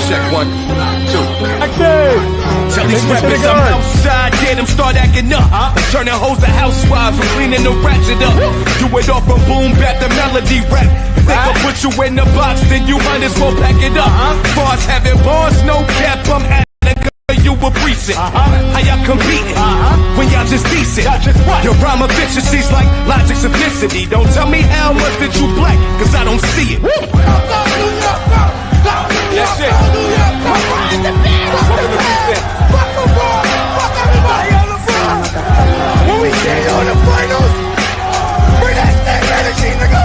Check 1, 2. Tell these Take it rappers to the I'm gun. outside, get them start acting up. Turning hoes to housewives, I'm cleaning the ratchet up. Do it off from boom bap, the melody rap. If they gon' put you in the box, then you might as well pack it up. Bars having bars, no cap, I'm at you appreciate how y'all competing when y'all just decent. Your rhyme efficiency's like logic simplicity. Don't tell me how much that you black, cause I don't see it. That's it. Welcome to Reset. Fuck everybody on the front. When we see you in the finals, bring that same energy, nigga.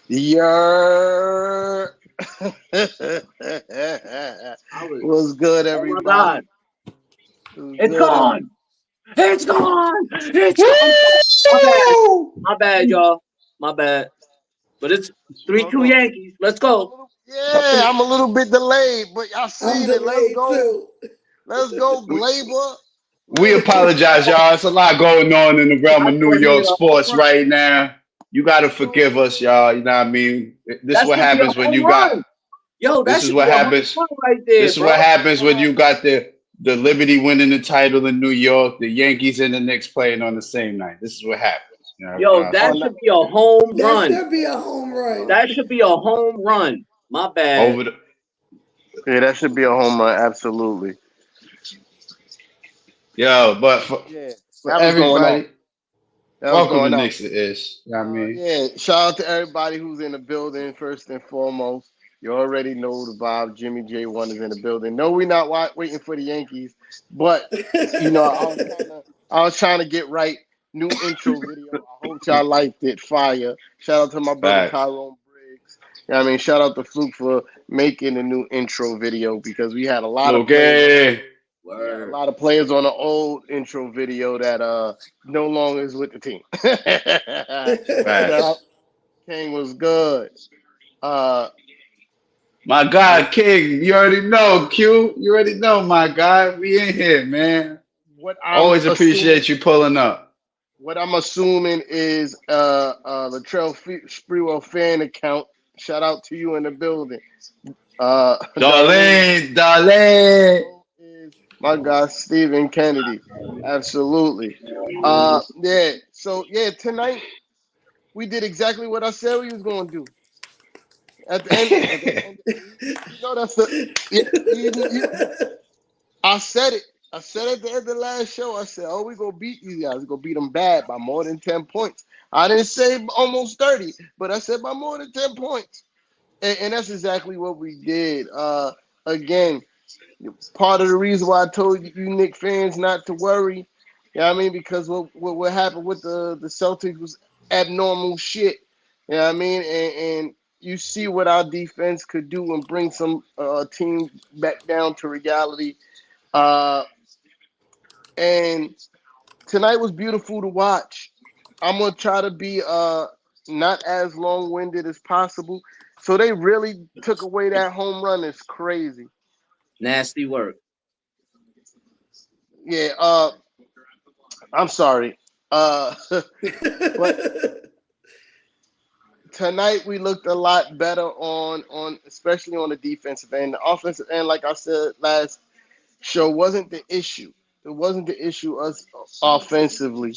Yeah. What's good, everybody? Oh my God. It's gone. It's gone. It's gone. My bad, y'all. My bad. But it's 3-2 Yankees. Let's go. Yeah, I'm a little bit delayed, but y'all seen it. Let's go. Too. Let's go, Glaber. We apologize, y'all. It's a lot going on in the realm of New York sports right now. You got to forgive us, y'all. You know what I mean? This is what happens when you got. Yo, this is what happens right there, This is what happens when you got the Liberty winning the title in New York, the Yankees and the Knicks playing on the same night. This is what happens. You know, yo, that should be a home run. That should be a home run. That should be a home run. My bad. Yeah, that should be a home run. Absolutely. Yo, but for everybody, welcome to Knicks. It is. You know what I mean? Yeah, shout out to everybody who's in the building, first and foremost. You already know the vibe. Jimmy J1 is in the building. No, we're not waiting for the Yankees, but you know, I was trying to get right. New intro video. I hope y'all liked it. Fire. Shout out to my brother Tyrone Briggs. You know what I mean, shout out to Fluke for making the new intro video because we had a lot of players. A lot of players on the old intro video that no longer is with the team. King was good. My guy, King, you already know, Q. You already know, my guy. We in here, man. Always appreciate you pulling up. What I'm assuming is Latrell Sprewell fan account. Shout out to you in the building. Darlene. My guy, Stephen Kennedy. Absolutely. Yeah. So, yeah, tonight we did exactly what I said we was going to do. At the end, I said it. I said at the end of the last show, I said, we're going to beat these guys. We're going to beat them bad by more than 10 points. I didn't say almost 30, but I said by more than 10 points. And that's exactly what we did. Again, part of the reason why I told you Knicks fans not to worry, you know what I mean? Because what happened with the Celtics was abnormal shit. You know what I mean? And you see what our defense could do and bring some team back down to reality. And tonight was beautiful to watch. I'm going to try to be not as long-winded as possible. So they really took away that home run. It's crazy. Nasty work. Yeah, I'm sorry. But tonight we looked a lot better on especially on the defensive end. The offensive end, like I said last show, wasn't the issue. It wasn't the issue us offensively.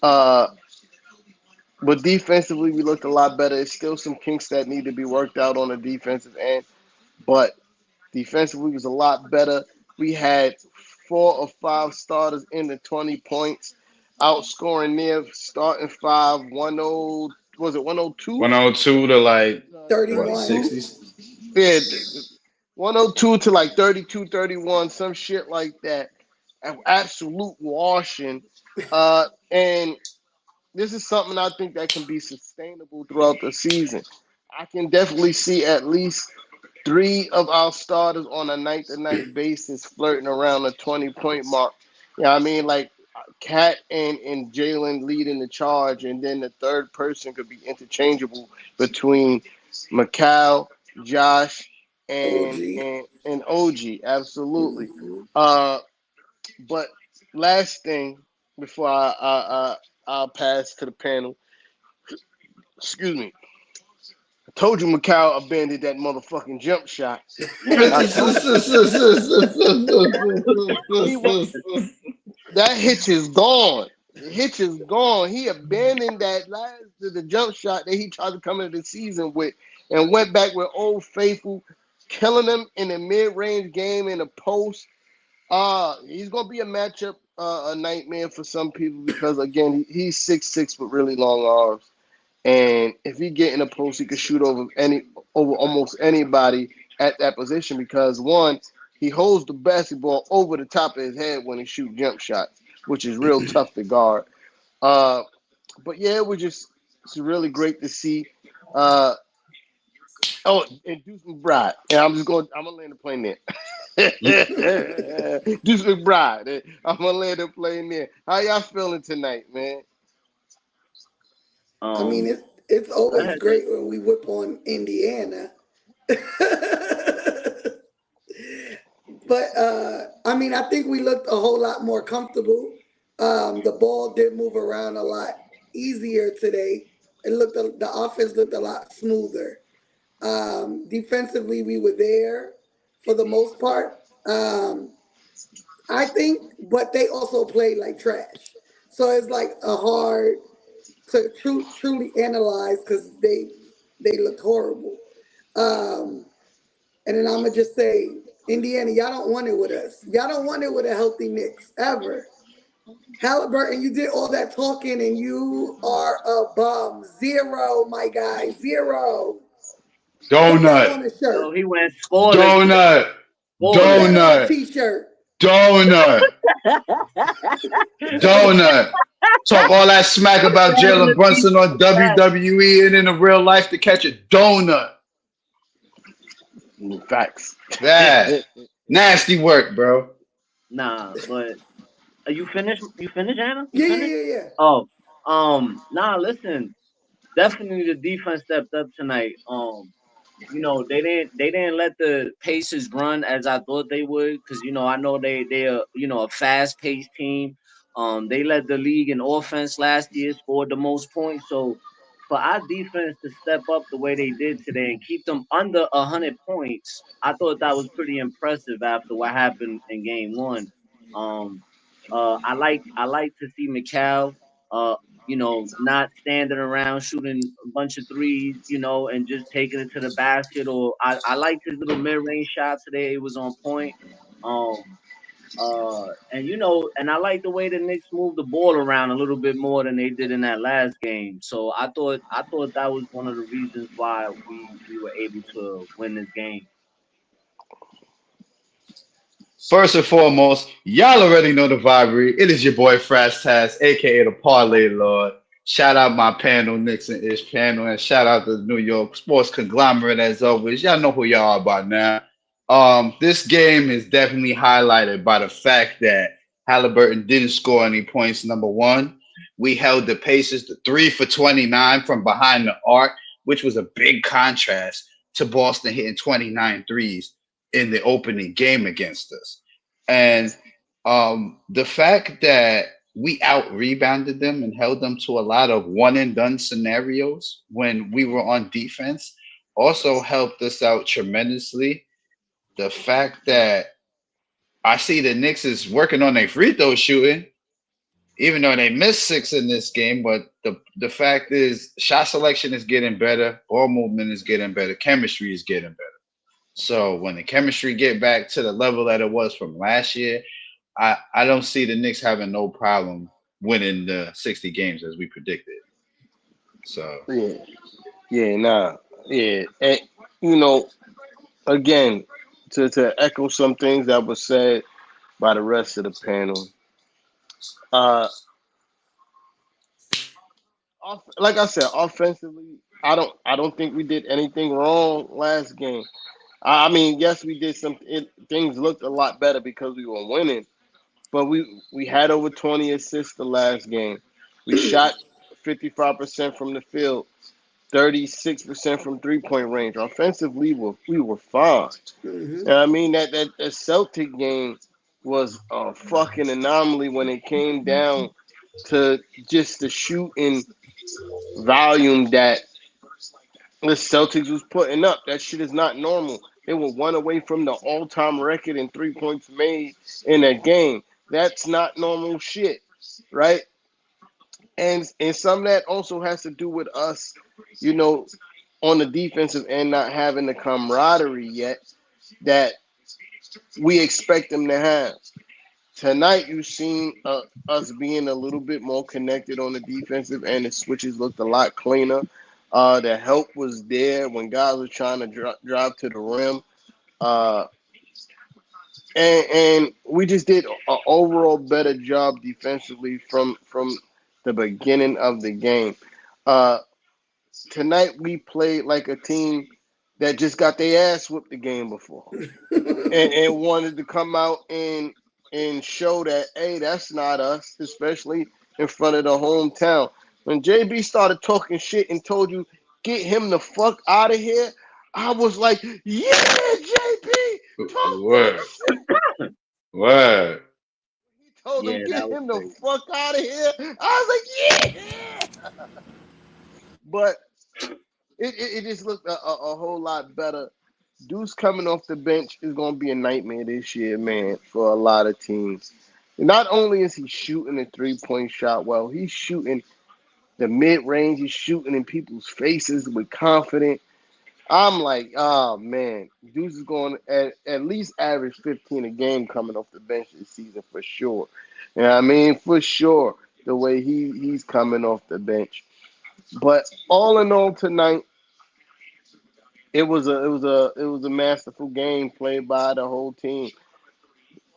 But defensively, we looked a lot better. There's still some kinks that need to be worked out on the defensive end. But defensively was a lot better. We had 4 or 5 starters in the 20 points, outscoring their starting 5, 10, was it 102? 102 to like 31. 60s. Yeah, 102 to like 32, 31, some shit like that. Absolute washing. And this is something I think that can be sustainable throughout the season. I can definitely see at least 3 of our starters on a night-to-night basis flirting around the 20-point mark. You know what I mean? Like Cat and Jalen leading the charge, and then the third person could be interchangeable between Mikal, Josh, and OG. Absolutely. But last thing before I'll pass to the panel. Excuse me. I told you Macau abandoned that motherfucking jump shot. I told you he was that hitch is gone. The hitch is gone. He abandoned that last the jump shot that he tried to come into the season with and went back with Old Faithful, killing them in the mid-range game in the post. He's gonna be a matchup, a nightmare for some people because again he's 6'6" with really long arms, and if he get in a post, he could shoot over almost anybody at that position because one, he holds the basketball over the top of his head when he shoot jump shots, which is real tough to guard. Uh, but yeah, it's really great to see. Uh, oh, and Deuce McBride, and I'm gonna land the plane there. Deuce McBride, I'm gonna land the plane there. How y'all feeling tonight, man? I mean, it's always great when we whip on Indiana. But I mean, I think we looked a whole lot more comfortable. The ball did move around a lot easier today. The offense looked a lot smoother. Defensively, we were there for the most part. I think, but they also played like trash. So it's like a hard to truly analyze because they looked horrible. And then I'm gonna just say, Indiana, y'all don't want it with us. Y'all don't want it with a healthy Knicks ever. Halliburton, you did all that talking and you are a bum. Zero, my guy. Zero. Put that on Donut. a shirt. So he went scoreless. Donut. Put that on a Donut. t-shirt. Donut. Donut. Talk all that smack about Jalen Brunson on WWE and in the real life to catch a donut. Facts. That nasty work, bro. Nah, but are you finished? You finished, Anna? You Yeah, finished? yeah, yeah, yeah. Oh, nah. Listen, definitely the defense stepped up tonight. They didn't let the Pacers run as I thought they would because I know they are a fast paced team. They led the league in offense last year, scored the most points. So for our defense to step up the way they did today and keep them under 100 points, I thought that was pretty impressive after what happened in Game One. Um, I like to see McCall. Uh, not standing around shooting a bunch of threes, and just taking it to the basket. Or I liked his little mid range shot today. It was on point. Um, and I like the way the Knicks moved the ball around a little bit more than they did in that last game. So I thought that was one of the reasons why we were able to win this game. First and foremost, y'all already know the vibe. It is your boy Frash Taz, aka the Parlay Lord. Shout out my panel, Knicks and Ish panel, and shout out the New York sports conglomerate as always. Y'all know who y'all are by now. This game is definitely highlighted by the fact that Halliburton didn't score any points. Number one, we held the Pacers to 3 for 29 from behind the arc, which was a big contrast to Boston hitting 29 threes in the opening game against us. And the fact that we out rebounded them and held them to a lot of one and done scenarios when we were on defense also helped us out tremendously. The fact that I see the Knicks is working on their free throw shooting, even though they missed six in this game, but the fact is shot selection is getting better, ball movement is getting better, chemistry is getting better. So when the chemistry get back to the level that it was from last year, I don't see the Knicks having no problem winning the 60 games as we predicted. So Yeah, and again, to echo some things that was said by the rest of the panel. Uh, like I said, offensively, I don't think we did anything wrong last game. I mean, yes, we did things looked a lot better because we were winning, but we had over 20 assists the last game. We shot 55% from the field, 36% from 3-point range. Offensively, we were fine. Mm-hmm. And I mean that Celtic game, was a fucking anomaly when it came down to just the shooting volume that the Celtics was putting up. That shit is not normal. They were one away from the all-time record in 3 points made in a game. That's not normal shit, right? And some of that also has to do with us, you know, on the defensive end not having the camaraderie yet that we expect them to have. Tonight, you've seen us being a little bit more connected on the defensive end. The switches looked a lot cleaner. The help was there when guys were trying to drive to the rim. Uh, and we just did an overall better job defensively from the beginning of the game. Uh, Tonight, we played like a team that just got their ass whooped the game before. And wanted to come out and show that, hey, that's not us, especially in front of the hometown. When JB started talking shit and told you, get him the fuck out of here, I was like, yeah, JB, talk Word. that shit. Word. He told him, Yeah, get that was him the crazy. fuck out of here. I was like, yeah. But it just looked a whole lot better. Deuce coming off the bench is going to be a nightmare this year, man, for a lot of teams. Not only is he shooting a three-point shot well, he's shooting the mid-range. He's shooting in people's faces with confidence. I'm like, oh, man, Deuce is going to at least average 15 a game coming off the bench this season for sure. You know what I mean? For sure, the way he's coming off the bench. But all in all tonight, it was a masterful game played by the whole team.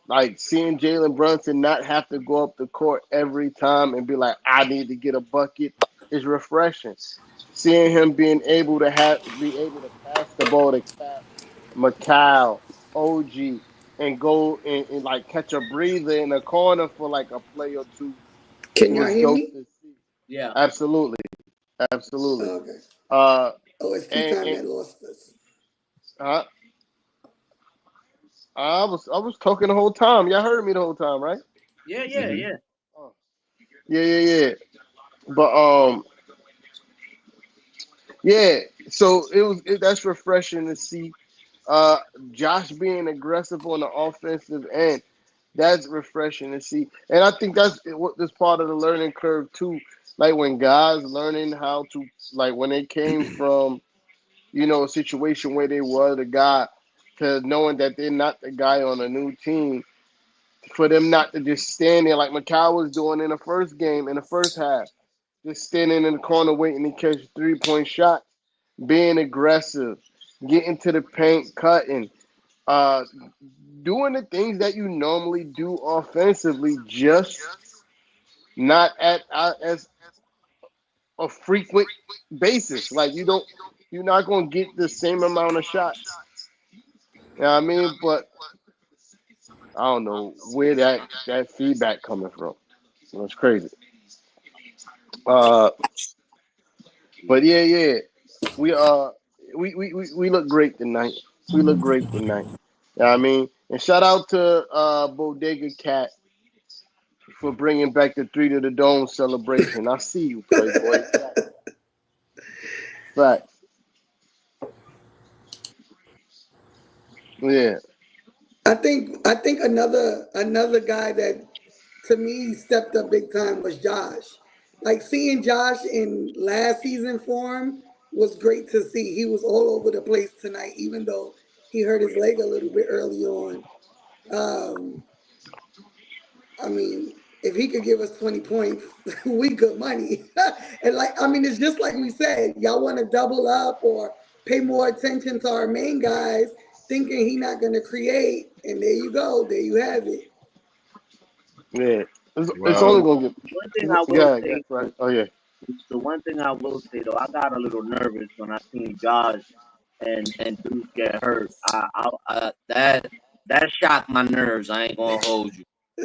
Like seeing Jalen Brunson not have to go up the court every time and be like, I need to get a bucket is refreshing. Seeing him be able to pass the ball to Cap, Macau, OG, and go and like catch a breather in the corner for like a play or two Can y'all was hear dope me? to see. Yeah. Absolutely, absolutely. Okay. Uh, Oh, it's tea and, time and that lost us. uh, I was talking the whole time. Y'all heard me the whole time, right? Yeah, yeah, Mm-hmm. yeah. Oh. Yeah. But yeah. So that's refreshing to see. Uh, Josh being aggressive on the offensive end. That's refreshing to see, and I think that's what this part of the learning curve too. Like when guys learning how to like when they came from a situation where they were the guy to knowing that they're not the guy on a new team for them not to just stand there like Macau was doing in the first game, in the first half, just standing in the corner waiting to catch 3-point shots, being aggressive, getting to the paint, cutting, uh, doing the things that you normally do offensively, just not at as a frequent basis. Like you're not gonna get the same amount of shots. You know what I mean? But I don't know where that feedback coming from. It's crazy. Uh, but yeah, we we look great tonight. We look great tonight. You know what I mean? And shout out to Bodega Cat for bringing back the three to the dome celebration. I see you, Playboy. Fact. Yeah. I think another guy that to me stepped up big time was Josh. Like seeing Josh in last season form was great to see. He was all over the place tonight, even though he hurt his leg a little bit early on. Um, I mean, if he could give us 20 points, we good money. And it's just like we said, y'all want to double up or pay more attention to our main guys, thinking he not going to create. And there you go. There you have it. Yeah. It's only Well, gonna get. One thing I will Yeah. say, Right. Oh yeah. the one thing I will say though, I got a little nervous when I seen Josh and Deuce get hurt. That shocked my nerves. I ain't gonna hold you. We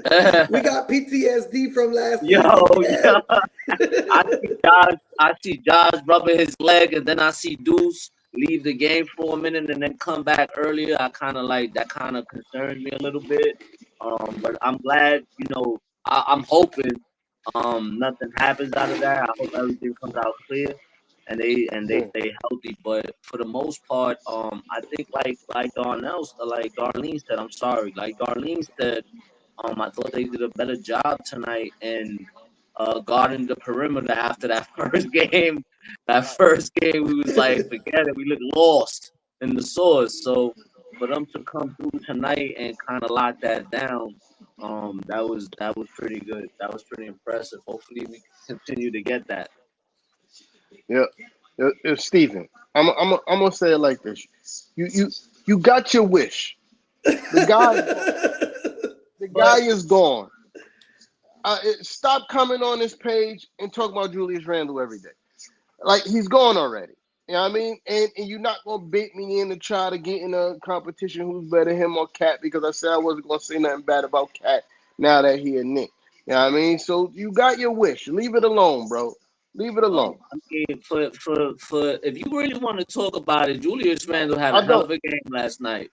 got PTSD from last Yo, season, yo, Kev. I see Josh rubbing his leg, and then I see Deuce. leave the game for a minute and then come back earlier, I kind of like that. Kind of concerns me a little bit. But I'm glad, I'm hoping nothing happens out of that. I hope everything comes out clear and they Yeah. stay healthy. But for the most part, I think like Darlene said, I'm sorry. Like Darlene said, I thought they did a better job tonight in guarding the perimeter after that first game. That first game, we was like, forget it. We looked lost in the source. So for them to come through tonight and kind of lock that down, that was pretty good. That was pretty impressive. Hopefully, we can continue to get that. Yeah. Stephen, I'm gonna say it like this. You got your wish. The guy is gone. The guy is gone. Stop coming on this page and talk about Julius Randle every day. Like he's gone already. You know what I mean? And you're not gonna bait me in to try to get in a competition who's better, him or Cat, because I said I wasn't gonna say nothing bad about Cat now that he a Knick. You know what I mean? So you got your wish. Leave it alone, bro. Leave it alone. I mean, for if you really want to talk about it, Julius Randle had a I hell don't. of a game last night.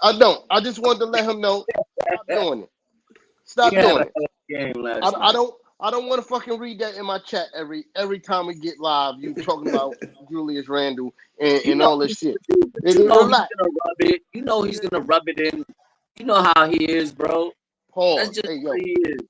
I don't. I just wanted to let him know. Stop doing it. He Stop had a doing hell it. of a game I, last I night. don't. I don't want to fucking read that in my chat every time we get live. You talking about Julius Randle You and know, all this shit. you know he's Relax. gonna rub it. You know he's gonna rub it in. You know how he is, bro. That's Pause. just Hey how yo. he is.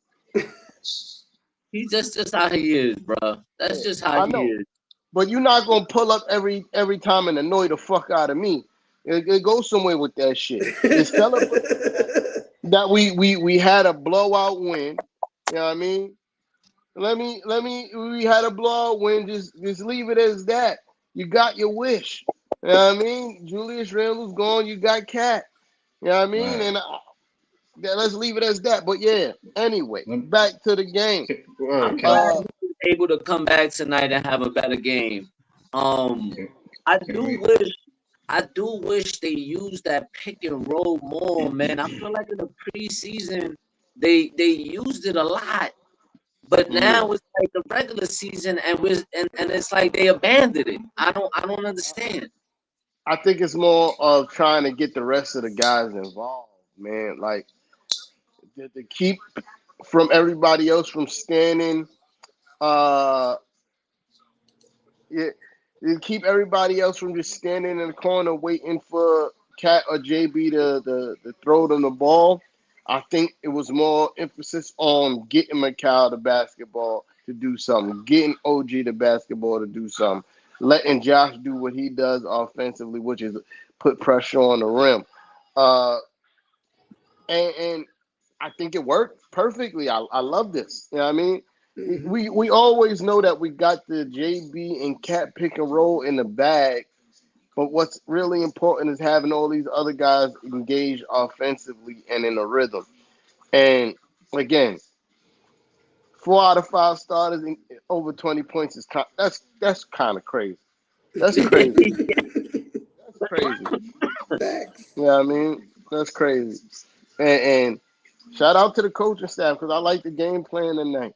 He's just how he is, bro. That's Yeah, just how I he know. is. But you're not gonna pull up every time and annoy the fuck out of me. It goes somewhere with that shit. Just celebrate that we had a blowout win. You know what I mean? Let me we had a blowout win. Just leave it as that. You got your wish. You know what I mean? Julius Randle's gone, you got Cat. You know what I mean? Right. And let's leave it as that. But yeah, anyway, Lem- back to the game. I'm Can glad Uh he was able to come back tonight and have a better game. Um, can I can do we? wish they used that pick and roll more, man. I feel like in the preseason they used it a lot, but mhm. now it's like the regular season and it's like they abandoned it. I don't understand. I think it's more of trying to get the rest of the guys involved, man. Like to keep from everybody else from standing. Uh, yeah, to keep everybody else from just standing in the corner waiting for Cat or JB to throw them the ball. I think it was more emphasis on getting Macau the basketball to do something, getting OG the basketball to do something, letting Josh do what he does offensively, which is put pressure on the rim. Uh, and I think it worked perfectly. I love this. You know what I mean? Mhm. We always know that we got the JB and Cat pick and roll in the bag, but what's really important is having all these other guys engaged offensively and in a rhythm. And again, 4 out of 5 starters in over 20 points is that's kind of crazy. That's crazy. That's crazy. Facts. You know what I mean? That's crazy. And shout out to the coaching staff because I like the game plan tonight.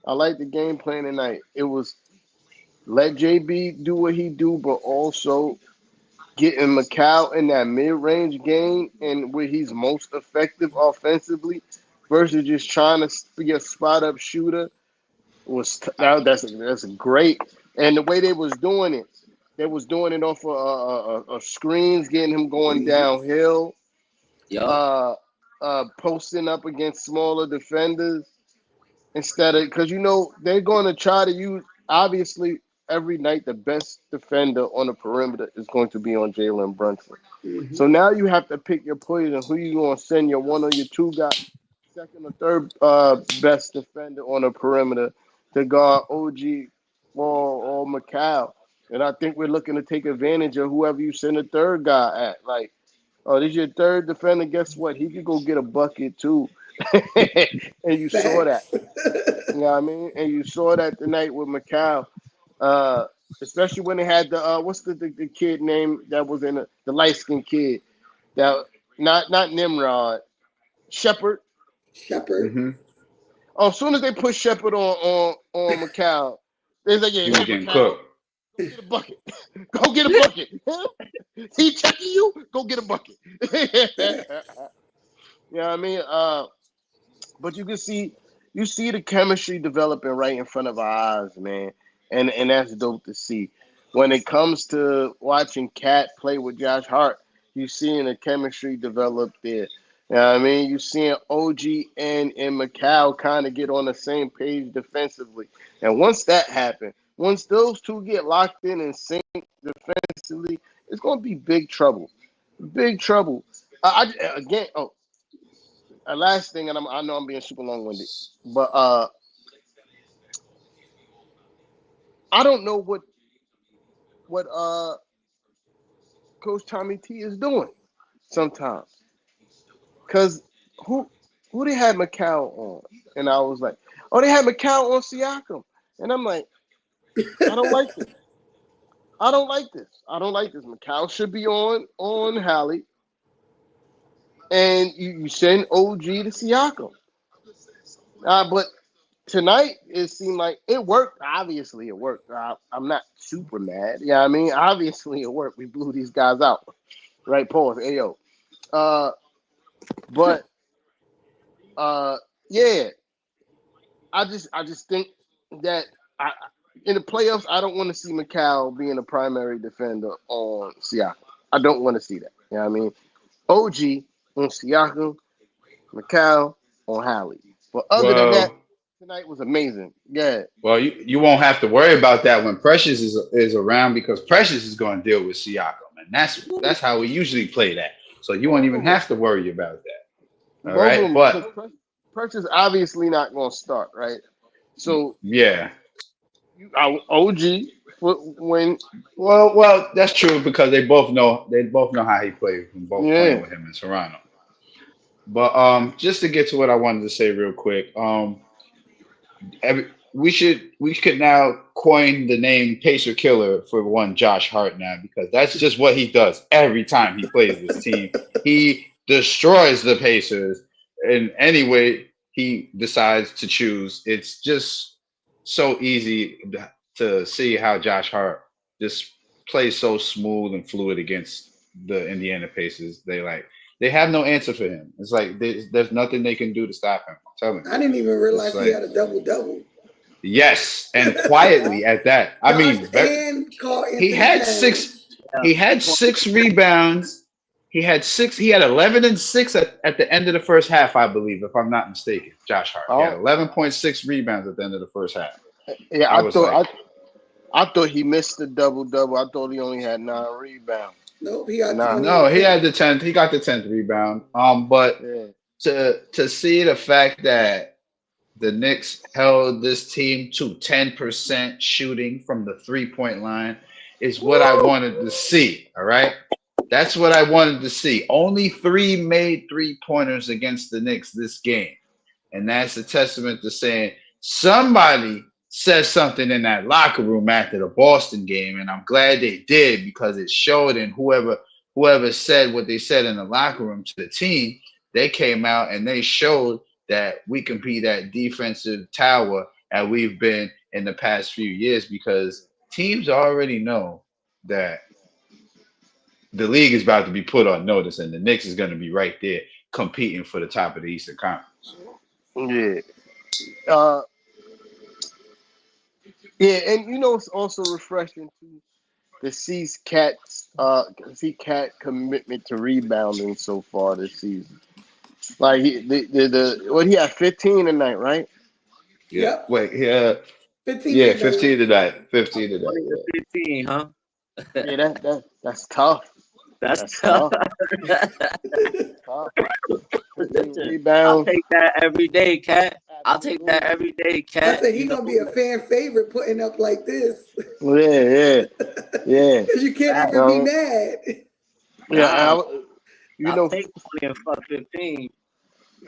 I like the game plan tonight. It was let JB do what he do, but also getting Macau in that mid-range game and where he's most effective offensively versus just trying to be a spot-up shooter that's great. And the way they was doing it off of screens, getting him going Mhm. downhill, Yup. uh, posting up against smaller defenders instead of because they're going to try to use obviously every night the best defender on the perimeter is going to be on Jalen Brunson. Mhm. So now you have to pick your poison. Who you going to send your one or your two guy, second or third best defender on the perimeter to guard OG or Macau. And I think we're looking to take advantage of whoever you send a third guy at. Like, oh, this is your third defender. Guess what? He could go get a bucket too. And you saw that. Facts. You know what I mean? And you saw that tonight with Macau. Uh, especially when they had the what's the kid name that was in the light skinned kid that not Nimrod Shepard. Shepherd. Mm-hmm. Oh, as soon as they put Shepard on Macau, they was like, yeah, He was here getting Macau, cooked. Get a bucket. Go get a bucket. He checking you? Go get a bucket. You know what I mean? But you see the chemistry developing right in front of our eyes, man. And that's dope to see. When it comes to watching Cat play with Josh Hart, you seeing the chemistry develop there. You know what I mean? You seeing OG and Macau kind of get on the same page defensively. And once that happens, once those two get locked in and sync defensively, it's going to be big trouble. Big trouble. Last thing, and I know I'm being super long-winded, but I don't know what Coach Tommy T is doing sometimes, because who they had Macau on, and I was like, oh, they had Macau on Siakam, and I'm like, I don't like this. I don't like this. Macau should be on Hallie, and you send OG to Siakam. But tonight, it seemed like it worked. Obviously, it worked. I'm not super mad. Yeah, I mean, obviously, it worked. We blew these guys out. Right, pause. Ayo. But yeah, I just think that in the playoffs, I don't want to see Macau being a primary defender on Siakam. I don't want to see that. You know what I mean? OG on Siakam, Macau on Hallie. But other than that, tonight was amazing. Yeah. Well, you won't have to worry about that when Precious is around, because Precious is going to deal with Siakam, and that's how we usually play that. So you won't even have to worry about that. All right, but Precious obviously not going to start, right? So yeah, OG when well, that's true, because they both know how he plays from both playing with him in Toronto. But just to get to what I wanted to say real quick, we could now coin the name Pacer Killer for one Josh Hart now, because that's just what he does every time he plays this team. He destroys the Pacers in any way he decides to choose. It's just so easy to see how Josh Hart just plays so smooth and fluid against the Indiana Pacers. They have no answer for him. It's like there's nothing they can do to stop him. I'm telling you. I didn't even realize he had a double-double. Yes, and quietly at that. I mean, he had six. He had 6 rebounds. He had 11 and 6 at the end of the first half, I believe, if I'm not mistaken. Josh Hart. He had 11.6 rebounds at the end of the first half. Yeah, I thought he missed the double-double. I thought he only had 9 rebounds. Nope, he got 9. No, he had the 10th. He got the 10th rebound. But to see the fact that the Knicks held this team to 10% shooting from the 3-point line is what I wanted to see. All right. That's what I wanted to see. Only 3 made 3-pointers against the Knicks this game. And that's a testament to saying somebody said something in that locker room after the Boston game. And I'm glad they did, because it showed, and whoever said what they said in the locker room to the team, they came out and they showed that we can be that defensive tower that we've been in the past few years, because teams already know that the league is about to be put on notice, and the Knicks is going to be right there competing for the top of the Eastern Conference. Yeah. And it's also refreshing to see Cat's commitment to rebounding so far this season. Like he had 15 tonight, right? Yeah. Wait, yeah. 15 yeah, 15 tonight. 15 tonight. 15, huh? Yeah, that's tough. That's tough. Tough. I'll take that every day, Cat. I'll take that every day, Cat. I said he's gonna be a fan favorite putting up like this. Yeah. Because you can't even be mad. Yeah, I'll take 20 and fuck 15.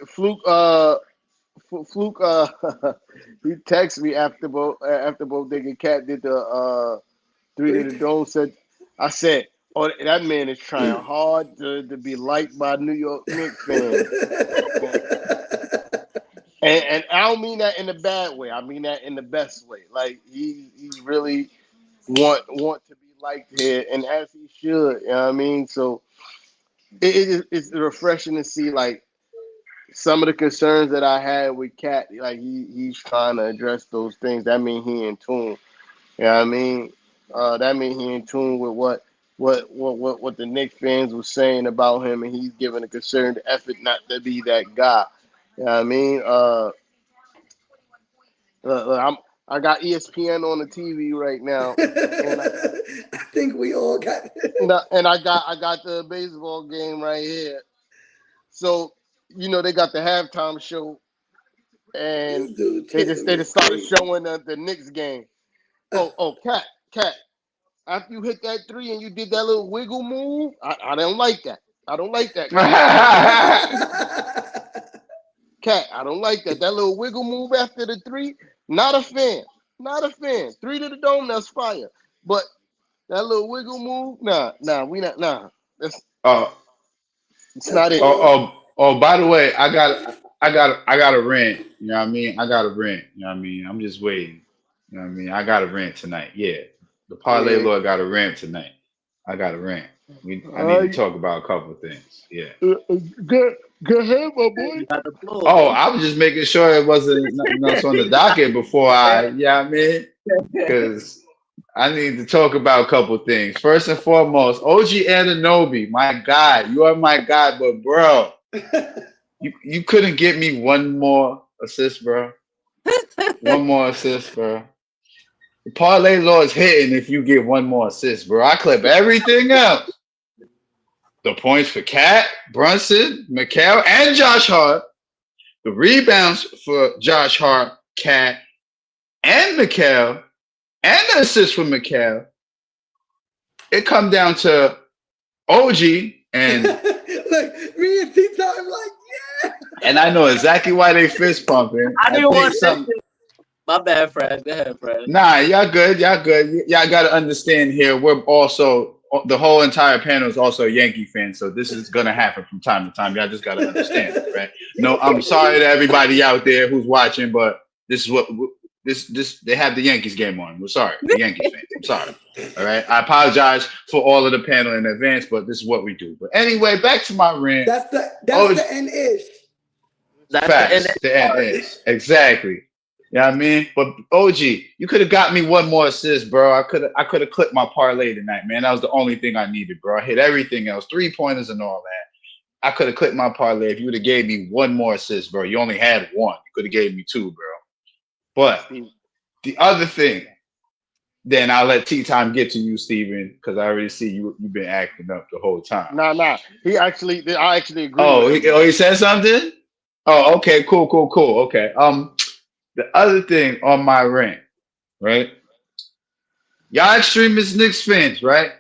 Fluke, he texted me after both Dick Cat did the 3 to the dome. I said, oh, that man is trying hard to be liked by New York Knicks fans. And I don't mean that in a bad way. I mean that in the best way. Like he's really want to be liked here, and as he should. You know what I mean? So it's refreshing to see like some of the concerns that I had with Cat. Like he's trying to address those things. That means he in tune. You know what I mean? That means he in tune with what the Knicks fans were saying about him, and he's giving a concerted effort not to be that guy. You know what I mean? I got ESPN on the TV right now, and I think we all got I got the baseball game right here. So they got the halftime show, and this dude. they Tatum is just started crazy. showing the Knicks game. Oh, Cat. After you hit that three and you did that little wiggle move, I don't like that. I don't like that, Cat. I don't like that. That little wiggle move after the three, not a fan. Not a fan. Three to the dome, that's fire. But that little wiggle move, That's Oh, it's not it. by the way, I got a rant. You know what I mean? I got a rant. You know what I mean? I'm just waiting. You know what I mean? I got a rant tonight. Yeah. The parlay Yeah. lord got a rant tonight. I got a rant. I need to Uh, talk about a couple of things. Yeah. go ahead, my boy. You got the floor, Oh, bro. I was just making sure it wasn't nothing else on the docket before yeah, I mean, because I need to talk about a couple of things. First and foremost, OG Ananobi, my God, you are my God, but bro, you couldn't get me one more assist, bro. One more assist, bro. The parlay lord's hitting if you get one more assist, bro. I clip everything else. The points for Cat, Brunson, McHale, and Josh Hart. The rebounds for Josh Hart, Cat, and McHale, and the assist for McHale. It come down to OG and Look, me and T-Time like, yeah. and I know exactly why they fist pumping. I didn't want something. to. My bad, Fred. Go ahead, Fred. Nah, y'all good. Y'all good. Y'all got to understand here. We're also the whole entire panel is also a Yankee fan, so this is gonna happen from time to time. Y'all just got to understand, right? No, I'm sorry to everybody out there who's watching, but this is what this they have the Yankees game on. We're sorry, the Yankees fans. I'm sorry. All right, I apologize for all of the panel in advance, but this is what we do. But anyway, back to my rant. That's the end-ish. That's Facts. The end is exactly. You know what I mean? But OG, you could have got me one more assist, bro. I could have clipped my parlay tonight, man. That was the only thing I needed, bro. I hit everything else, 3-pointers and all that. I could have clipped my parlay if you would have gave me one more assist, bro. You only had one. You could have gave me two, bro. But the other thing, then I'll let Tea Time get to you, Steven, because I already see you've been acting up the whole time. Nah. I actually agree. Oh, with him. he said something? Oh, okay, cool. Okay. The other thing on my rant, right? Y'all extremist Knicks fans, right?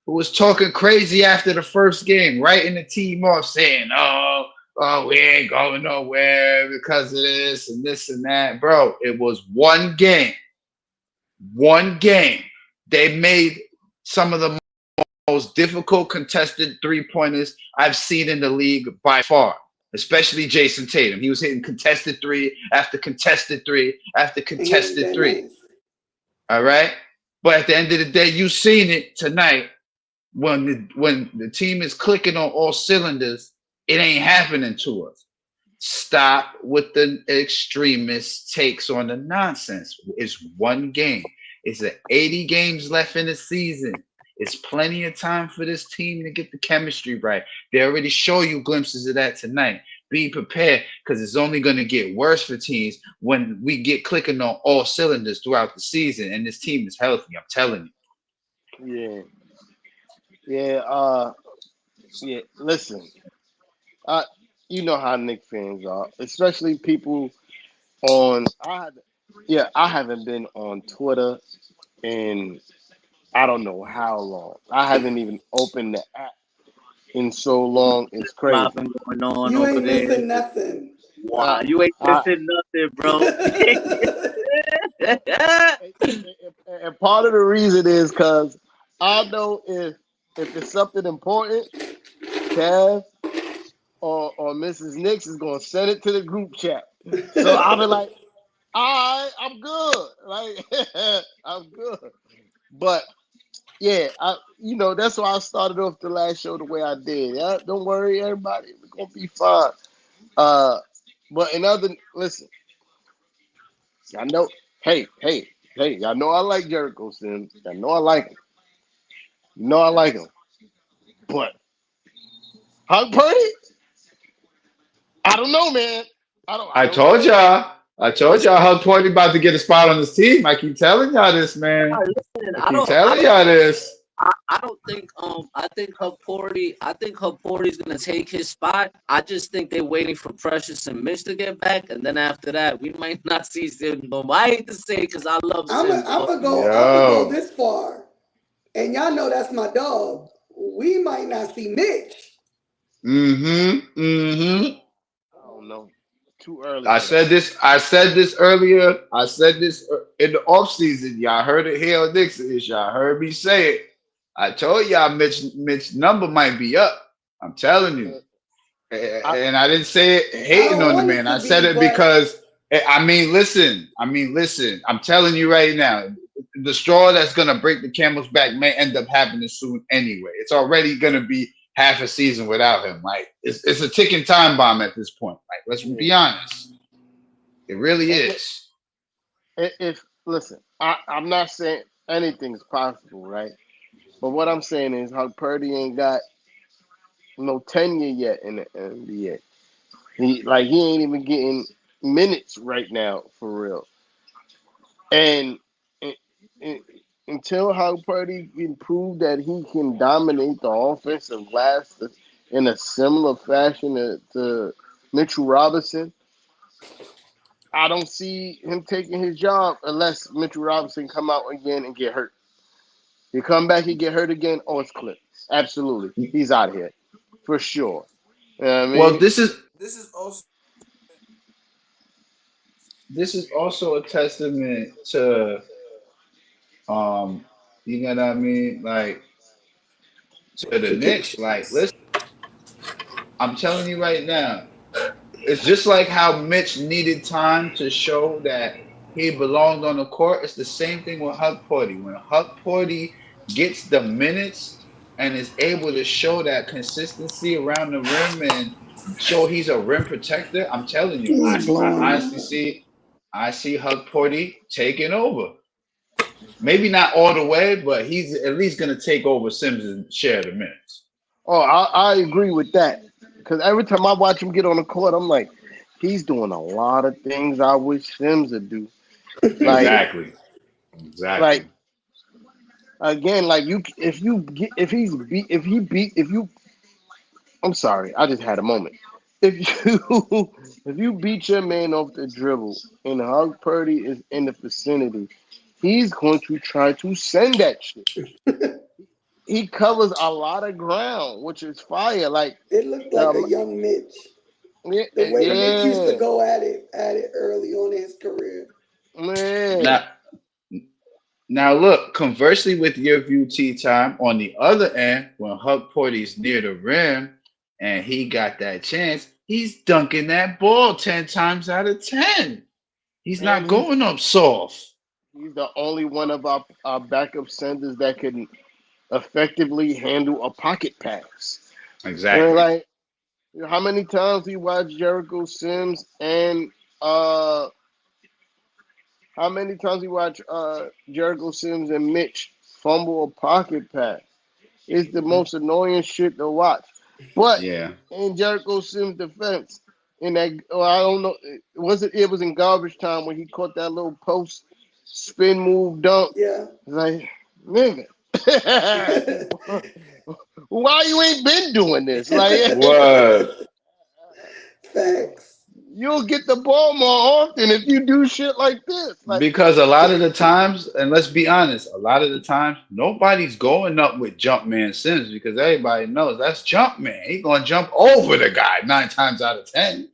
Who was talking crazy after the first game, writing the team off, saying, oh, we ain't going nowhere because of this and that. Bro, it was one game. One game. They made some of the most difficult contested three-pointers I've seen in the league by far. Especially Jason Tatum. He was hitting contested three after contested three after contested three. Nice. All right? But at the end of the day, you've seen it tonight. When the team is clicking on all cylinders, it ain't happening to us. Stop with the extremist takes on the nonsense. It's one game. It's 80 games left in the season. It's plenty of time for this team to get the chemistry right. They already show you glimpses of that tonight. Be prepared because it's only going to get worse for teams when we get clicking on all cylinders throughout the season and this team is healthy. I'm telling Yeah. Yeah. Listen, you know how Knicks fans are, especially people on. I haven't been on Twitter in I don't know how long. I haven't even opened the app in so long. It's crazy. Flopping going on You over ain't there. missing nothing. Wow, you ain't I- missing nothing, bro. And part of the reason is because I know if it's something important, Kev or Mrs. Nix is gonna send it to the group chat. So I'll be like, all right, I'm good. Like I'm good. But yeah, that's why I started off the last show the way I did. Yeah, don't worry, everybody, we're gonna be fine. But listen, I know. Hey, y'all know I like Jericho Sims. I know I like him. You know I like him. But Hug Purdy, I don't know, man. I I don't told know. y'all. I told y'all how Porty about to get a spot on this team. I keep telling y'all this, man. Listen, I keep telling y'all this. I don't think I think Porty's gonna take his spot. I just think they're waiting for Precious and Mitch to get back, and then after that, we might not see Sims no more. I hate to say it because I love Sims, I'm but gonna go Yo. this far, and y'all know that's my dog. We might not see Mitch. Mm-hmm. Mm-hmm. I don't know. Too early I for that. said this. I said this earlier. I said this in the off season. Y'all heard it here on Dixon. Y'all heard me say it. I told y'all Mitch number might be up. I'm telling you. I, And I didn't say it I hating don't on the want it man. I to said be, it but because I mean, listen. I'm telling you right now, the straw that's gonna break the camel's back may end up happening soon anyway. It's already gonna be half a season without him. Like it's a ticking time bomb at this point. Like let's yeah. be honest, it really And is. if listen, I'm not saying anything's possible, right? But what I'm saying is how Purdy ain't got no tenure yet in the NBA. He ain't even getting minutes right now for real. And, and, and until how Purdy can prove that he can dominate the offensive glass in a similar fashion to Mitchell Robinson, I don't see him taking his job unless Mitchell Robinson come out again and get hurt. He come back, he get hurt again. Oh, it's clipped. Absolutely, he's out of here for sure. You know what I Well, mean? this is also a testament to you know what I mean, like to the Knicks. Like, expectations. listen, I'm telling you right now. It's just like how Mitch needed time to show that he belonged on the court. It's the same thing with Huck Porty. When Huck Porty gets the minutes and is able to show that consistency around the rim and show he's a rim protector, I'm telling you, He's I blowing honestly up. see Huck Porty taking over. Maybe not all the way, but he's at least going to take over Sims and share the minutes. Oh, I agree with that. Because every time I watch him get on the court, I'm like, he's doing a lot of things I wish Sims would do. Like, Exactly. like Exactly. again, like if he's beat if he beat if you I'm sorry, I just had a moment. If you if you beat your man off the dribble and Hug Purdy is in the vicinity, he's going to try to send that shit. He covers a lot of ground, which is fire. Like, It looked like a um, young Mitch. yeah, The way Mitch used to yeah, go at it early on in his career. man. Now, Now, look, conversely with your view tea time, on the other end, when Huck Porty's near the rim and he got that chance, he's dunking that ball 10 times out of 10. He's And not going up soft. he's the only one of our backup centers that can effectively handle a pocket pass. And Exactly. like, how many times we watched Jericho Sims and uh, how many times we watch Jericho Sims and Mitch fumble a pocket pass? It's the most annoying shit to watch. But Yeah. in Jericho Sims' defense, in that, I don't know, it was in garbage time when he caught that little post spin move dunk. Yeah. Like, nigga, why you ain't been doing this? Like, Word. Facts. you'll get the ball more often if you do shit like this. Like, Because a lot of the times, and let's be honest, a lot of the times, nobody's going up with Jumpman Sims because everybody knows that's Jumpman. He's going to jump over the guy 9 times out of 10.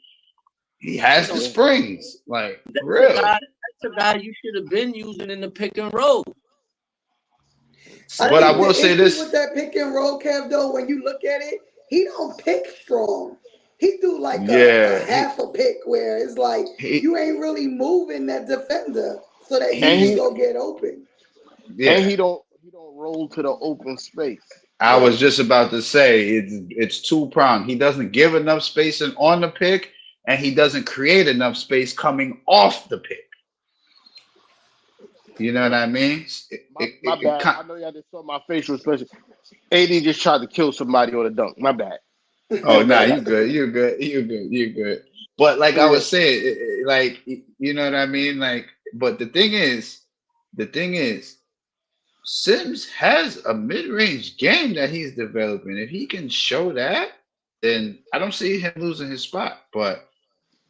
He you has the know yeah. springs, like for that's a real. guy. That's a guy you should have been using in the pick and roll. I But I think will the say issue with this. that pick and roll, Kev, though, when you look at it, he don't pick strong. He do like a Yeah, half a pick where it's like he you ain't really moving that defender so that he And can he's he go get open. and yeah. he don't he don't roll to the open space. I was just about to say it's two-pronged. He doesn't give enough space on the pick, and he doesn't create enough space coming off the pick. You know what I mean? My bad. I know y'all just saw my facial expression. AD just tried to kill somebody on a dunk. My bad. Oh, nah, you good. You good. You good. You good. But like I was saying, like, you know what I mean? Like, but the thing is, Sims has a mid-range game that he's developing. If he can show that, then I don't see him losing his spot. But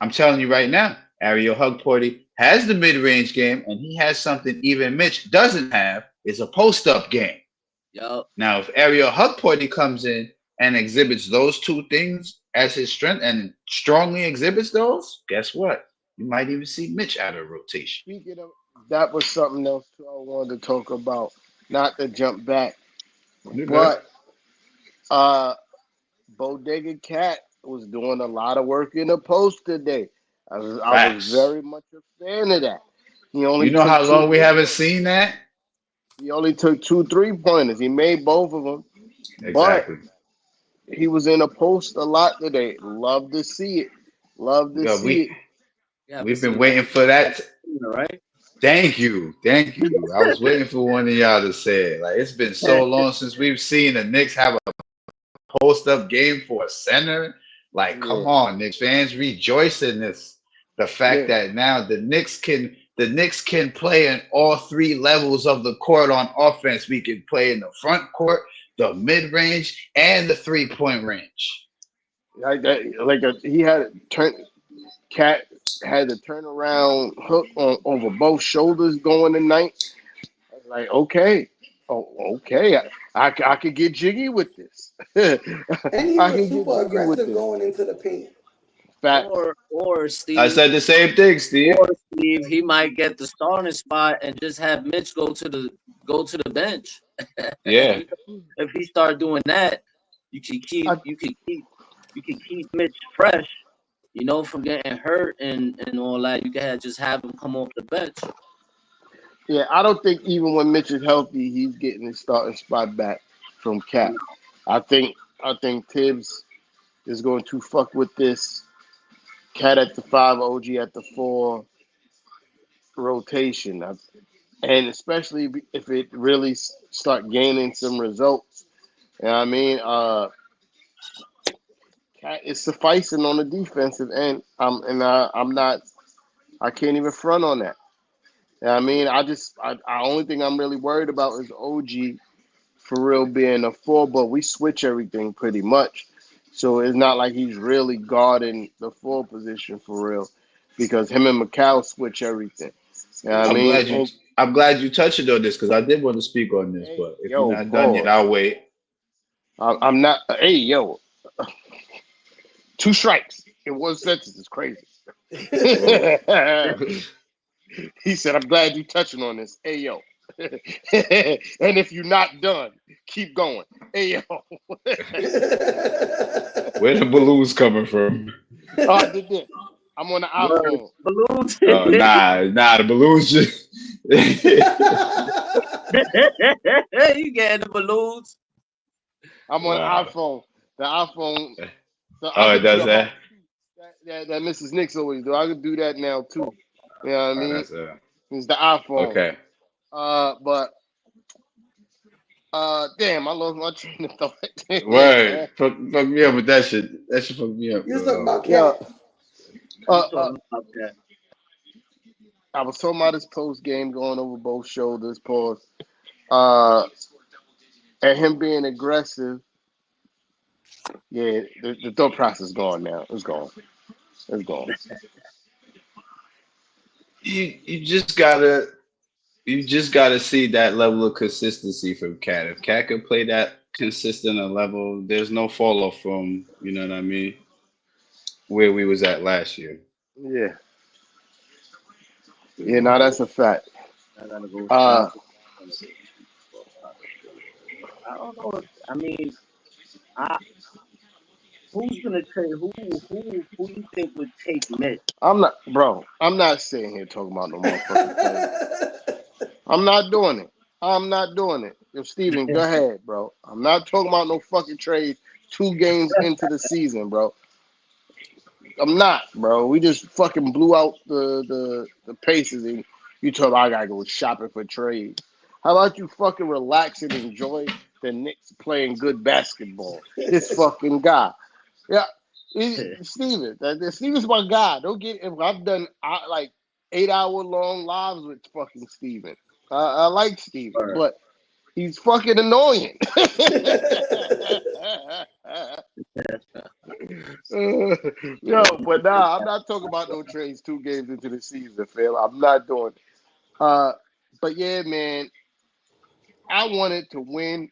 I'm telling you right now, Ariel Hugporty has the mid-range game, and he has something even Mitch doesn't have, is a post-up game. Yup. Now, if Ariel Hugporty comes in and exhibits those two things as his strength and strongly exhibits those, guess what? You might even see Mitch out of rotation. Speaking of, that was something else too I wanted to talk about. Not to jump back, but Bodega Cat was doing a lot of work in the post today. I was very much a fan of that. He only you know how long we haven't seen that? He only took 2 3-pointers. He made both of them. Exactly. But he was in a post a lot today. Love to see it. Love to see it. Yeah, we've been waiting for that. Right? Thank you. Thank you. I was waiting for one of y'all to say it. Like, it's been so long since we've seen the Knicks have a post-up game for a center. Like, come on, Knicks fans, rejoice in this. The fact that now the Knicks can play in all three levels of the court on offense. We can play in the front court, the mid-range, and the three-point range. He had Cat had a turnaround hook over both shoulders going tonight. Like, okay. I could get jiggy with this. And he was super aggressive going into the paint. Or Steve. I said the same thing, Steve. Or Steve, he might get the starting spot and just have Mitch go to the bench. Yeah. If he start doing that, you can keep Mitch fresh, from getting hurt and all that. You can just have him come off the bench. Yeah, I don't think even when Mitch is healthy, he's getting his starting spot back from Cat. I think Tibbs is going to fuck with this Cat at the 5, OG at the 4 rotation, and especially if it really start gaining some results. You know what I mean? Cat is sufficing on the defensive end. I can't even front on that. You know what I mean? I only thing I'm really worried about is OG for real being a 4, but we switch everything pretty much. So it's not like he's really guarding the 4 position for real, because him and Macau switch everything. You know what I mean? I'm glad you touched on this, because I did want to speak on this, but if you're not done yet, I'll wait. I'm not. Hey, yo. 2 strikes in 1 sentence is crazy. He said, I'm glad you touching on this. Hey, yo. And if you're not done, keep going. Hey, yo. Where the balloons coming from? Oh, I did this. I'm on the iPhone. Balloons? Nah, the balloons just... You getting the balloons? I'm on the iPhone. The iPhone. It does that? That Mrs. Knicks always do. I could do that now, too. You know what I mean? It's the iPhone. Okay. But damn, I lost my train of thought. Word. Fuck me up with that shit. That shit fuck me up. You're talking about Cat. I was talking about his post game going over both shoulders, pause. And him being aggressive. Yeah, the thought process is gone now. It's gone. You just gotta see that level of consistency from Cat. If Cat can play that consistent a level, there's no fall off from, you know what I mean, where we was at last year. Yeah. Yeah, no, that's a fact. I don't know. I mean, who's gonna trade? Who you think would take Mitch? I'm not sitting here talking about no motherfucking player. I'm not doing it. Yo, Steven, go ahead, bro. I'm not talking about no fucking trades 2 games into the season, bro. I'm not, bro. We just fucking blew out the Pacers, and you told me I gotta go shopping for trades. How about you fucking relax and enjoy the Knicks playing good basketball? This fucking guy, yeah, Steven. Steven's my guy. Don't get. I've done like 8-hour long lives with fucking Steven. I like Steven, but he's fucking annoying. Yo, but nah, I'm not talking about no trades 2 games into the season, Phil. I'm not doing it. But yeah, man, I wanted to win.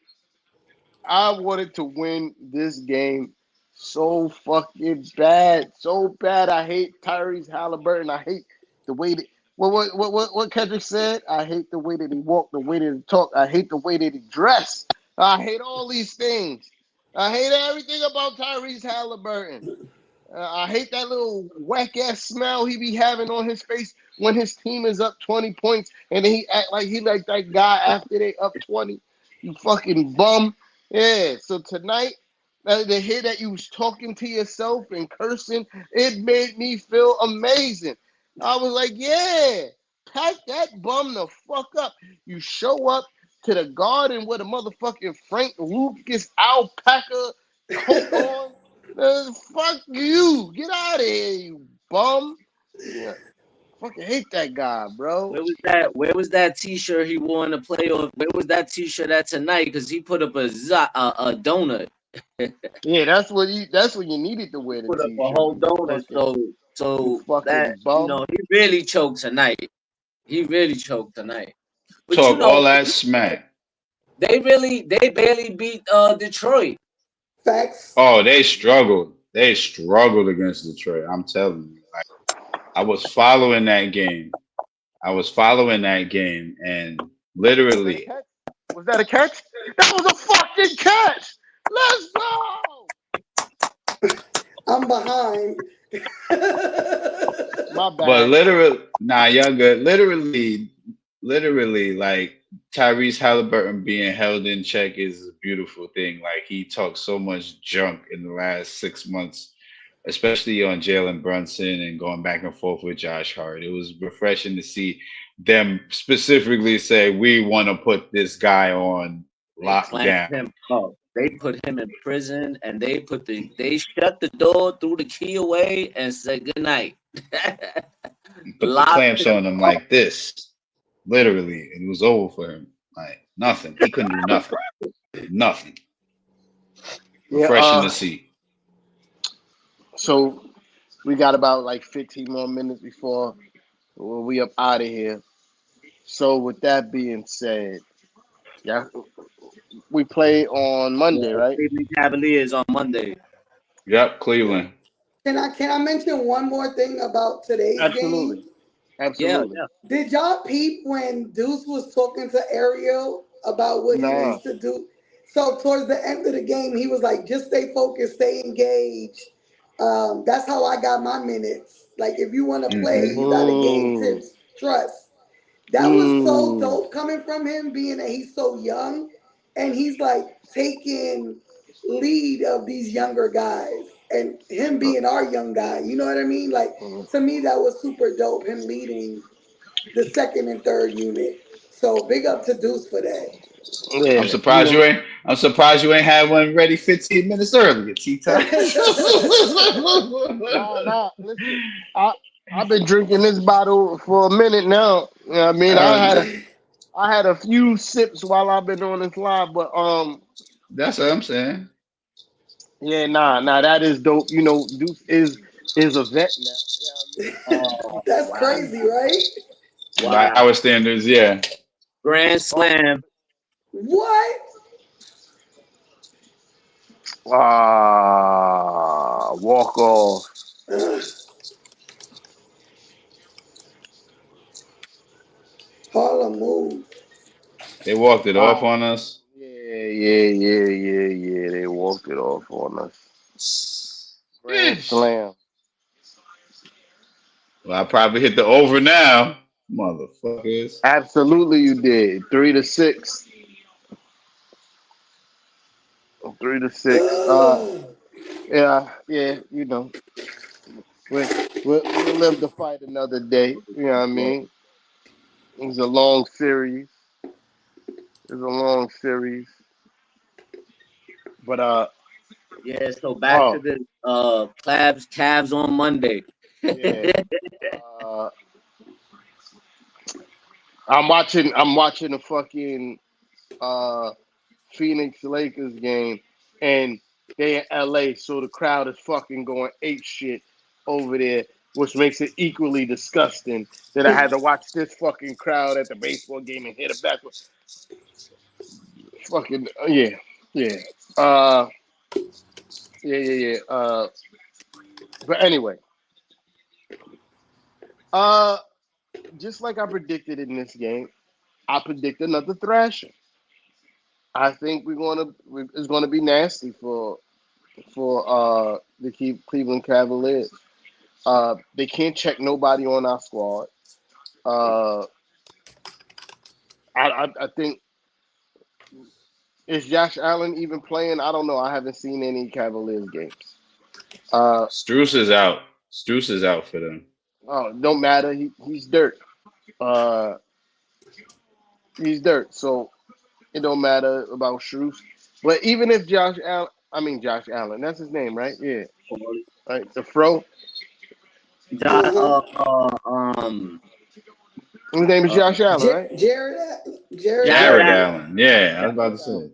I wanted to win this game so fucking bad, so bad. I hate Tyrese Halliburton. I hate the way that what Kendrick said. I hate the way that he walked, the way that he talked. I hate the way that he dressed. I hate all these things. I hate everything about Tyrese Halliburton. I hate that little whack ass smell he be having on his face when his team is up 20 points and then he act like he like that guy after they up 20. You fucking bum. Yeah. So tonight, to hear that you was talking to yourself and cursing, it made me feel amazing. I was like, yeah, pack that bum the fuck up. You show up to the garden with a motherfucking Frank Lucas alpaca coat on. Fuck you. Get out of here, you bum. Yeah. Fucking hate that guy, bro. Where was that T-shirt he wore in the playoff? Where was that T-shirt at tonight? Because he put up a donut. Yeah, that's what you needed to wear the Put up T-shirt. a whole donut. So that bum. he really choked tonight. But Talk all that smack. They barely beat Detroit. Facts. Oh, they struggled. They struggled against Detroit. I'm telling you. Like, I was following that game. And literally. Was that a catch? That was a fucking catch. Let's go. I'm behind. My bad. But literally, y'all good. Literally, like Tyrese Halliburton being held in check is a beautiful thing. Like he talked so much junk in the last 6 months, especially on Jalen Brunson and going back and forth with Josh Hart. It was refreshing to see them specifically say, we want to put this guy on lockdown. They put him in prison and they shut the door, threw the key away, and said good night. Put the clamps on him like this. Literally, it was over for him. Like nothing. He couldn't do nothing. Nothing. Refreshing to see. So we got about like 15 more minutes before we up out of here. So with that being said, yeah, we play on Monday, right? Cleveland Cavaliers on Monday. Yep, Cleveland. Can I mention one more thing about today's game? Absolutely. Yeah. Did y'all peep when Deuce was talking to Ariel about what he needs to do? So towards the end of the game, he was like, just stay focused, stay engaged. That's how I got my minutes. Like, if you want to play, you got to gain tips, trust. That was so dope coming from him, being that he's so young. And he's like taking lead of these younger guys. And him being our young guy, you know what I mean? Like, to me, that was super dope, him leading the second and third unit. So big up to Deuce for that. Yeah, I'm surprised you ain't had one ready 15 minutes earlier, T-Top. Nah, listen, I've been drinking this bottle for a minute now. You know what I mean? I had a few sips while I've been on this live, but that's what I'm saying. Yeah, nah, that is dope. You know, Deuce is a vet now. That's crazy, right? Wow. By our standards, yeah. Grand Slam. What? Walk off. Harlem move. They walked it off on us. Yeah. They walked it off on us. Grand Slam. Well, I probably hit the over now, motherfuckers. Absolutely, you did. 3-6. 3-6. Yeah, yeah. You know, we'll live to fight another day. You know what I mean? It was a long series. It was a long series. But Yeah, so back to oh the Cavs on Monday. yeah. Uh, I'm watching the fucking uh Phoenix Lakers game, and they in LA, so the crowd is fucking going ape shit over there, which makes it equally disgusting that I had to watch this fucking crowd at the baseball game and hit it back with fucking yeah, yeah, uh, yeah. But anyway, uh, just like I predicted in this game, I predict another thrashing. I think it's gonna be nasty for the Cleveland Cavaliers. They can't check nobody on our squad. Uh, I think is Josh Allen even playing? I don't know. I haven't seen any Cavaliers games. Uh, Struce is out. Struce is out for them. oh, don't matter. He's dirt. Uh, he's dirt. So it don't matter about Strus. But even if Josh Allen, that's his name, right? Yeah, right. The fro. Josh, His name is Josh Allen, right? Jared Jared Jared Allen, Allen. Allen. Yeah, I was about Josh to say. Allen.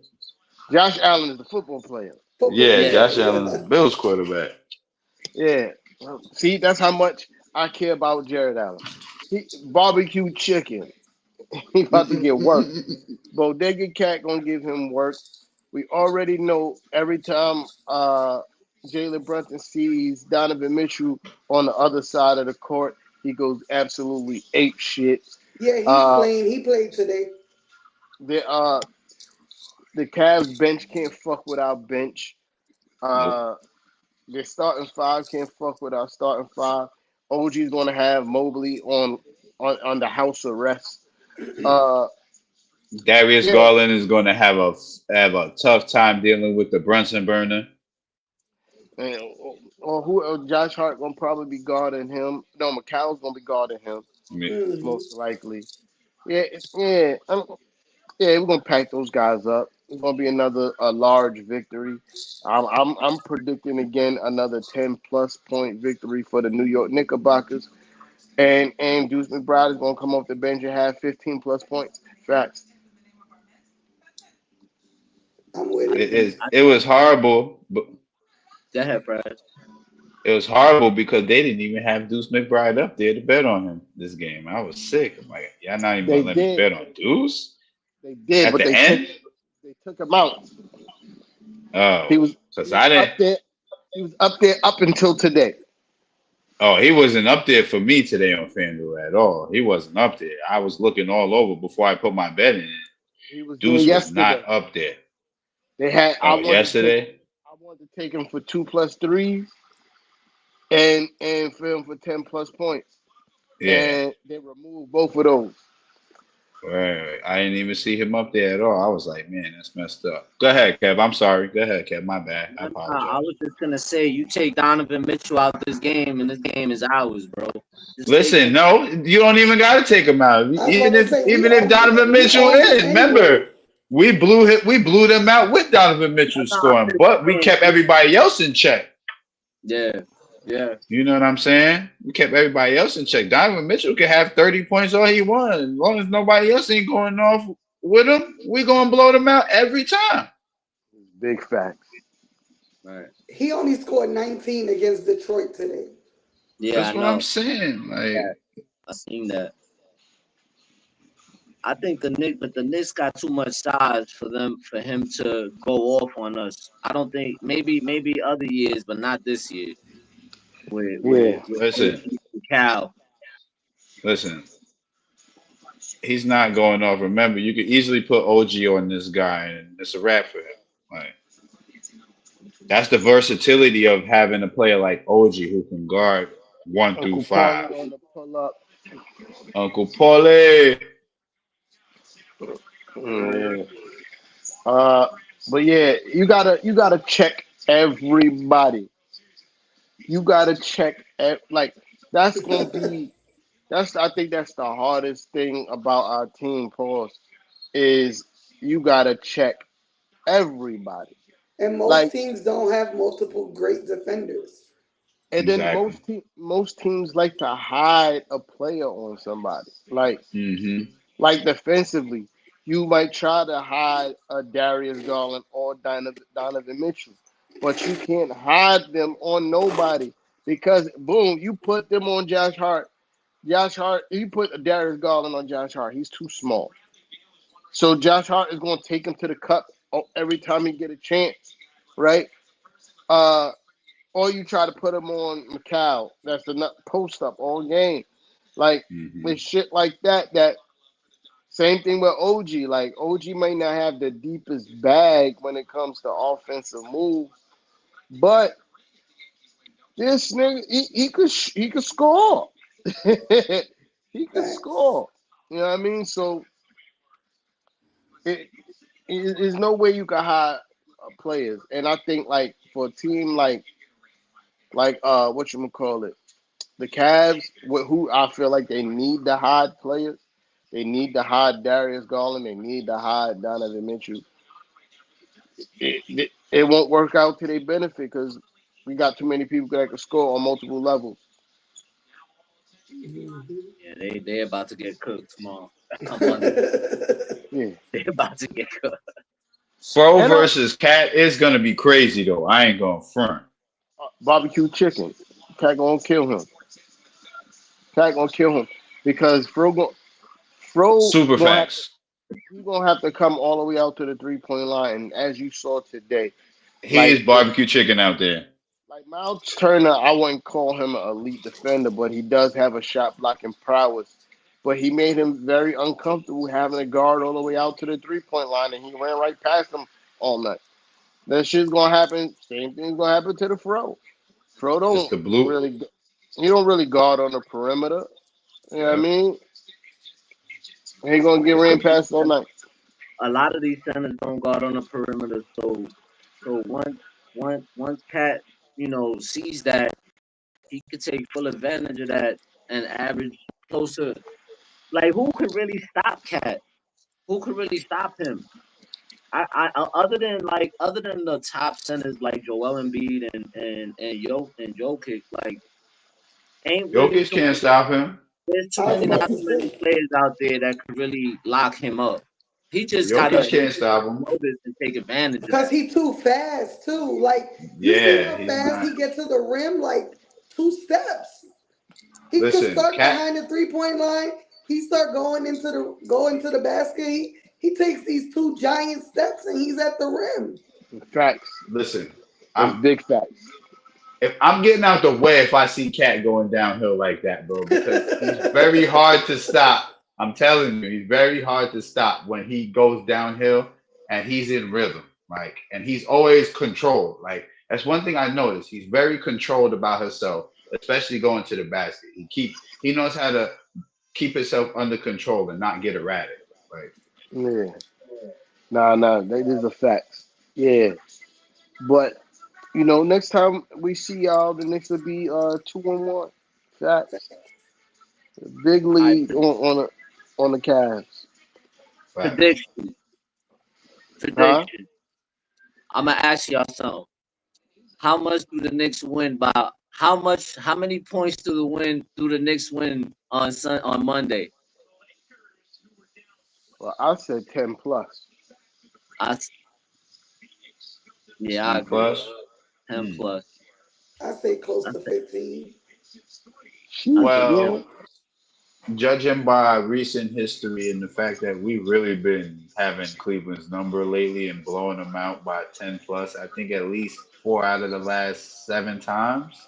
Josh Allen is the football player. football Yeah, Yeah, Josh player. Allen's the Bills quarterback. Yeah. See, that's how much I care about Jared Allen. Barbecue chicken. He about to get work. Bodega Cat gonna give him work. We already know every time Jalen Brunson sees Donovan Mitchell on the other side of the court, he goes absolutely ape shit. Yeah, he's Uh, playing. He played today. the uh, the Cavs bench can't fuck with our bench. Nope. Uh, their starting five can't fuck with our starting five. OG's gonna have Mobley on the house arrest. Uh, Darius yeah, Garland is going to have a tough time dealing with the Brunson burner. and, or who? Josh Hart gonna probably be guarding him. No, McCall's gonna be guarding him I mean, Hmm. most likely. Yeah, yeah, yeah. We're gonna pack those guys up. It's gonna be another a large victory. I'm predicting again another 10+ point victory for the New York Knickerbockers. And Deuce McBride is gonna come off the bench and have 15+ points. Facts. I'm with I it. think. it was horrible, but Go ahead, Brad. it was horrible because they didn't even have Deuce McBride up there to bet on him this game. I was sick. I'm like, y'all not even They gonna let me did, bet on Deuce they did, at but the end. they took him out. He Oh, was because he was I didn't. up there. He was up there up until today. Oh, he wasn't up there for me today on FanDuel at all. He wasn't up there. I was looking all over before I put my bet in. He was doing Deuce was not yesterday. up there. They had. Oh, yesterday? I wanted to take him for 2+3s and for him for 10+ points, Yeah. and they removed both of those. Right. I didn't even see him up there at all. I was like, man, that's messed up. Go ahead, Kev. I'm sorry. Go ahead, Kev. My bad. I I apologize. was just gonna say, you take Donovan Mitchell out this game, and this game is ours, bro. Just take Listen, him. no, you don't even got to take him out. I was Even about to if say even if Donovan we Mitchell argue in, anyway. remember, we blew them out with Donovan Mitchell No, I'm scoring, just but we saying. kept everybody else in check. Yeah, yeah. You know what I'm saying? We kept everybody else in check. Donovan Mitchell can have 30 points all he wants. As long as nobody else ain't going off with him, we gonna blow them out every time. Big facts. Right. He only scored 19 against Detroit today. Yeah, I That's what I'm know. saying. Yeah, Like, I seen that. I think the Knicks got too much size for him to go off on us. I don't think maybe other years, but not this year Yeah. with OG listen, and Cal. listen. He's not going off. Remember, you could easily put OG on this guy, and it's a wrap for him. Like, that's the versatility of having a player like OG who can guard 1 through Uncle Paulie 5. on the pull up. Uncle Paulie. Yeah. Uh, But yeah, you gotta check everybody. You gotta check like that's gonna be that's I think that's the hardest thing about our team, pause, is you gotta check everybody. And most Like teams don't have multiple great defenders. and then Exactly. most teams like to hide a player on somebody. Mm-hmm. Like defensively, you might try to hide a Darius Garland or Donovan Mitchell, but you can't hide them on nobody because boom, you put them on Josh Hart. Josh Hart, you put Darius Garland on Josh Hart. He's too small. So Josh Hart is going to take him to the cup every time he get a chance, right? Uh, or you try to put him on McCall. That's the post up all game. Like Mm-hmm. with shit like that. That same thing with OG. Like OG may not have the deepest bag when it comes to offensive moves, but this nigga he could score. He could Facts. score. You know what I mean? So it, there's no way you can hide players. And I think like for a team like what you call it, the Cavs, who I feel like they need to hide players. They need to hide Darius Garland. They need to hide Donovan Mitchell. It won't work out to their benefit because we got too many people that can score on multiple levels. Mhm. Yeah, they about to get cooked tomorrow on Monday. Yeah, They about to get cooked. Fro and versus Cat is gonna be crazy though. I ain't gonna front. barbecue chicken. Cat gonna kill him. Cat gonna kill him because Fro Super gonna have to facts. he gonna have to come all the way out to the 3 point line. And as you saw today, He like is barbecue chicken out there. like Miles Turner, I wouldn't call him an elite defender, but he does have a shot blocking prowess. But he made him very uncomfortable having a guard all the way out to the 3 point line, and he ran right past him all night. That shit's gonna happen. Same thing's gonna happen to the Fro. Fro It's don't the blue. really, he don't really guard on the perimeter. You know what I Yep. mean? He gonna get It's ran the past all night. A lot of these centers don't guard on the perimeter, so once Cat sees that, he could take full advantage of that and average closer. Like who could really stop Cat? Who could really stop him? Other than the top centers like Joel Embiid and Jokic, like ain't really Jokic too can't many. stop him. There's too I was many about not to too many say. players out there that could really lock him up. He just gotta Jokic can't stop him. notice and take advantage of Because that. he too fast too. Like you see Yeah, how he's fast not. he gets to the rim, like 2 steps. He could Listen, start Cat. behind the 3 point line. He start going to the basket. He takes these 2 giant steps and he's at the rim. Facts. Listen, That's I'm big facts. if I'm getting out the way if I see Cat going downhill like that, bro, because he's very hard to stop. I'm telling you, he's very hard to stop when he goes downhill and he's in rhythm. Like, and he's always controlled. Like, that's one thing I noticed. He's very controlled about himself, especially going to the basket. He knows how to keep himself under control and not get erratic. Like, Yeah. Nah. That is a facts. Yeah. But next time we see y'all, the Knicks will be 2-1. Facts. Big I lead on the Cavs. facts. prediction, Huh? prediction. I'm gonna ask y'all something. How much do the Knicks win by? How much? How many points do the Knicks win on Monday? Well, I said 10 plus. I yeah, I 10 agree. plus. 10 Hmm. plus. I say close I to say 15. I Sheesh, say 10. yeah. Well, judging by recent history and the fact that we've really been having Cleveland's number lately and blowing them out by 10 plus, I think at least four out of the last seven times,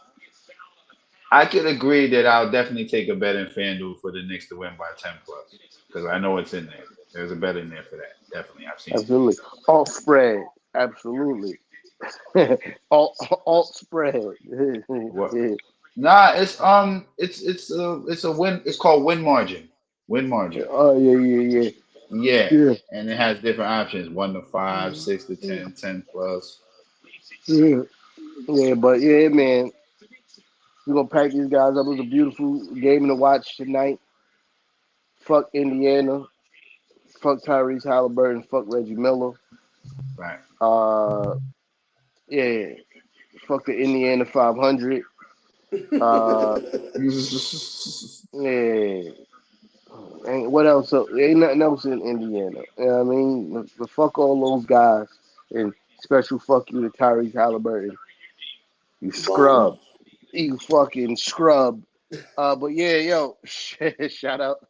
I could agree that I'll definitely take a bet in FanDuel for the Knicks to win by 10 plus because I know it's in there. There's a bet in there for that. Definitely. I've seen it. Absolutely. Alt spread. Absolutely. alt spread. What? Yeah. Nah, it's a win. It's called win margin. Win margin. Oh, yeah. Yeah, Yeah, and it has different options: 1 to 5, 6 to 10, 10 plus. yeah, yeah. But yeah, man, we're gonna pack these guys up. It was a beautiful game to watch tonight. Fuck Indiana. Fuck Tyrese Halliburton. Fuck Reggie Miller. Right. Uh, yeah. Fuck the Indiana 500. Uh, yeah. And what else? Ain't nothing else in Indiana. You know what I mean? But fuck all those guys. And special fuck you to Tyrese Halliburton. You Boom. scrub. You fucking scrub. But yeah, yo, shout out,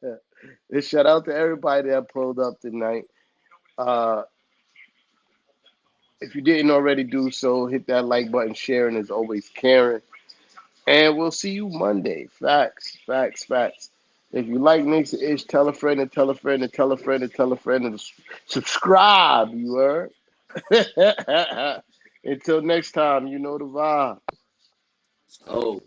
shout out to everybody that pulled up tonight. Uh, if you didn't already do so, hit that like button. Sharing is always caring. And we'll see you Monday. Facts, facts, facts. If you like Knicks Ish, tell a friend and tell a friend and tell a friend and tell a friend and subscribe, you heard? Until next time, you know the vibe. Oh.